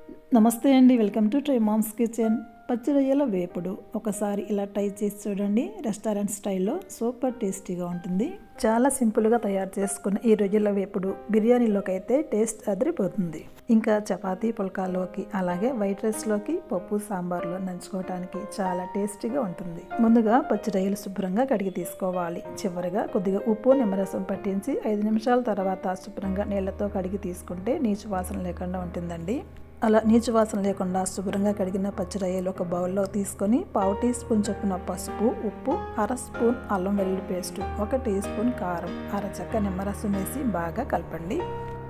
నమస్తే అండి, welcome to try mom's kitchen. పచ్చి రొయ్యల వేపుడు ఒకసారి ఇలా ట్రై చేసి చూడండి. రెస్టారెంట్ స్టైల్లో సూపర్ టేస్టీగా ఉంటుంది. చాలా సింపుల్గా తయారు చేసుకున్న ఈ రొయ్యల వేపుడు బిర్యానీలోకి అయితే టేస్ట్ అదిరిపోతుంది. ఇంకా చపాతీ పుల్కాలోకి, అలాగే వైట్ రైస్లోకి, పప్పు సాంబార్లో నంచుకోవడానికి చాలా టేస్టీగా ఉంటుంది. ముందుగా పచ్చి రొయ్యలు శుభ్రంగా కడిగి తీసుకోవాలి. చివరిగా కొద్దిగా ఉప్పు నిమ్మరసం పట్టించి 5 నిమిషాల తర్వాత శుభ్రంగా నీళ్లతో కడిగి తీసుకుంటే నీచు వాసన లేకుండా ఉంటుందండి. అలా నీచు వాసన లేకుండా శుభ్రంగా కడిగిన పచ్చి రొయ్యలు ఒక బౌల్లో తీసుకొని 1/2 టీ స్పూన్ చొప్పున పసుపు, ఉప్పు, 1/2 స్పూన్ అల్లం వెల్లుల్లి పేస్టు, 1 టీ స్పూన్ కారం, అరచక్క నిమ్మరసం వేసి బాగా కలపండి.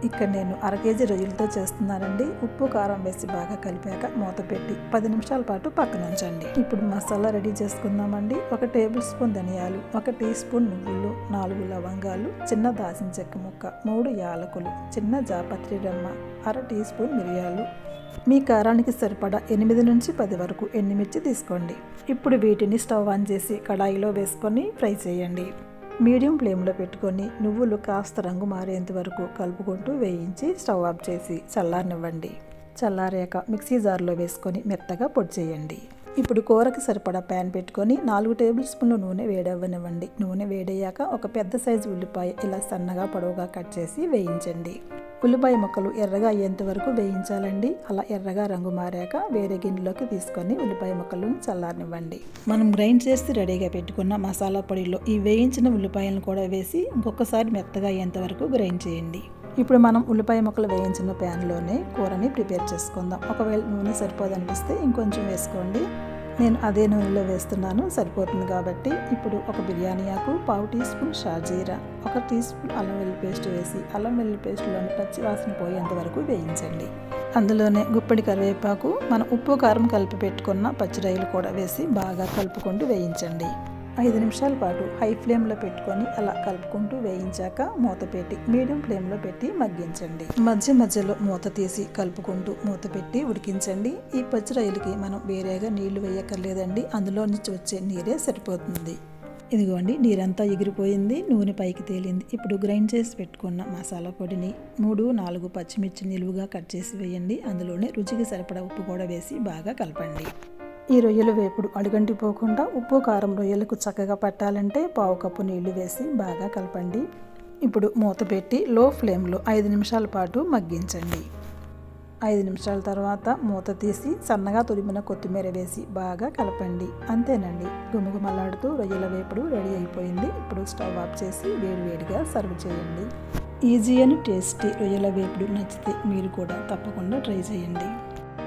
ఇక్కడ నేను 1/2 కేజీ రొయ్యలతో చేస్తున్నానండి. ఉప్పు కారం వేసి బాగా కలిపాక మూత పెట్టి 10 నిమిషాల పాటు పక్కన ఉంచండి. ఇప్పుడు మసాలా రెడీ చేసుకుందామండి. 1 టేబుల్ స్పూన్ ధనియాలు, 1 టీ స్పూన్ నువ్వులు, 4 లవంగాలు, చిన్న దాల్చిన చెక్క ముక్క, 3 యాలకులు, చిన్న జాపత్రి రెమ్మ, 1/2 టీ స్పూన్ మిరియాలు. మీ కారానికి సరిపడా 8 నుంచి 10 వరకు ఎండుమిర్చి తీసుకోండి. ఇప్పుడు వీటిని స్టవ్ ఆన్ చేసి కడాయిలో వేసుకొని ఫ్రై చేయండి. మీడియం ఫ్లేమ్లో పెట్టుకొని నువ్వులు కాస్త రంగు మారేంత వరకు కలుపుకుంటూ వేయించి స్టవ్ ఆఫ్ చేసి చల్లారనివ్వండి. చల్లారాక మిక్సీ జార్లో వేసుకొని మెత్తగా పొడి చేయండి. ఇప్పుడు కూరకి సరిపడా ప్యాన్ పెట్టుకొని 4 టేబుల్ స్పూన్ల నూనె వేడవ్వనివ్వండి. నూనె వేడయ్యాక ఒక పెద్ద సైజు ఉల్లిపాయ ఇలా సన్నగా పొడవుగా కట్ చేసి వేయించండి. ఉల్లిపాయ ముక్కలు ఎర్రగా అయ్యేంత వరకు వేయించాలండి. అలా ఎర్రగా రంగు మారాక వేరే గిన్నెలోకి తీసుకొని ఉల్లిపాయ ముక్కలను చల్లారనివ్వండి. మనం గ్రైండ్ చేసి రెడీగా పెట్టుకున్న మసాలా పొడిలో ఈ వేయించిన ఉల్లిపాయలను కూడా వేసి ఇంకొకసారి మెత్తగా అయ్యేంత వరకు గ్రైండ్ చేయండి. ఇప్పుడు మనం ఉల్లిపాయ ముక్కలు వేయించిన ప్యాన్లోనే కూరని ప్రిపేర్ చేసుకుందాం. ఒకవేళ నూనె సరిపోదనిపిస్తే ఇంకొంచెం వేసుకోండి. నేను అదే నూనెలో వేస్తున్నాను, సరిపోతుంది కాబట్టి. ఇప్పుడు ఒక బిర్యానీ ఆకు, 1/2 టీ స్పూన్ షాజీరా, 1 టీ స్పూన్ అల్లం వెల్లుల్లి పేస్ట్ వేసి అల్లం వెల్లుల్లి పేస్ట్లోని పచ్చి వాసన పోయేంత వరకు వేయించండి. అందులోనే గుప్పెడి కరివేపాకు, మనం ఉప్పు కారం కలిపి పెట్టుకున్న పచ్చి రొయ్యలు కూడా వేసి బాగా కలుపుకుంటూ వేయించండి. 5 నిమిషాల పాటు హై ఫ్లేమ్లో పెట్టుకొని అలా కలుపుకుంటూ వేయించాక మూత పెట్టి మీడియం ఫ్లేమ్లో పెట్టి మగ్గించండి. మధ్య మధ్యలో మూత తీసి కలుపుకుంటూ మూత పెట్టి ఉడికించండి. ఈ పచ్చి రొయ్యలకి మనం వేరేగా నీళ్లు వేయక్కర్లేదండి, అందులో నుంచి వచ్చే నీరే సరిపోతుంది. ఇదిగోండి, నీరంతా ఎగిరిపోయింది, నూనె పైకి తేలింది. ఇప్పుడు గ్రైండ్ చేసి పెట్టుకున్న మసాలా పొడిని 3-4 పచ్చిమిర్చి నిలువుగా కట్ చేసి వేయండి. అందులోనే రుచికి సరిపడా ఉప్పు కూడా వేసి బాగా కలపండి. ఈ రొయ్యల వేపుడు అడుగంటిపోకుండా ఉప్పు కారం రొయ్యలకు చక్కగా పట్టాలంటే 1/2 కప్పు నీళ్లు వేసి బాగా కలపండి. ఇప్పుడు మూత పెట్టి లో ఫ్లేమ్లో 5 నిమిషాల పాటు మగ్గించండి. 5 నిమిషాల తర్వాత మూత తీసి సన్నగా తురిమిన కొత్తిమీర వేసి బాగా కలపండి. అంతేనండి, గుమగుమలాడుతూ రొయ్యల వేపుడు రెడీ అయిపోయింది. ఇప్పుడు స్టవ్ ఆఫ్ చేసి వేడివేడిగా సర్వ్ చేయండి. ఈజీ అని టేస్టీ రొయ్యల వేపుడు నచ్చితే మీరు కూడా తప్పకుండా ట్రై చేయండి.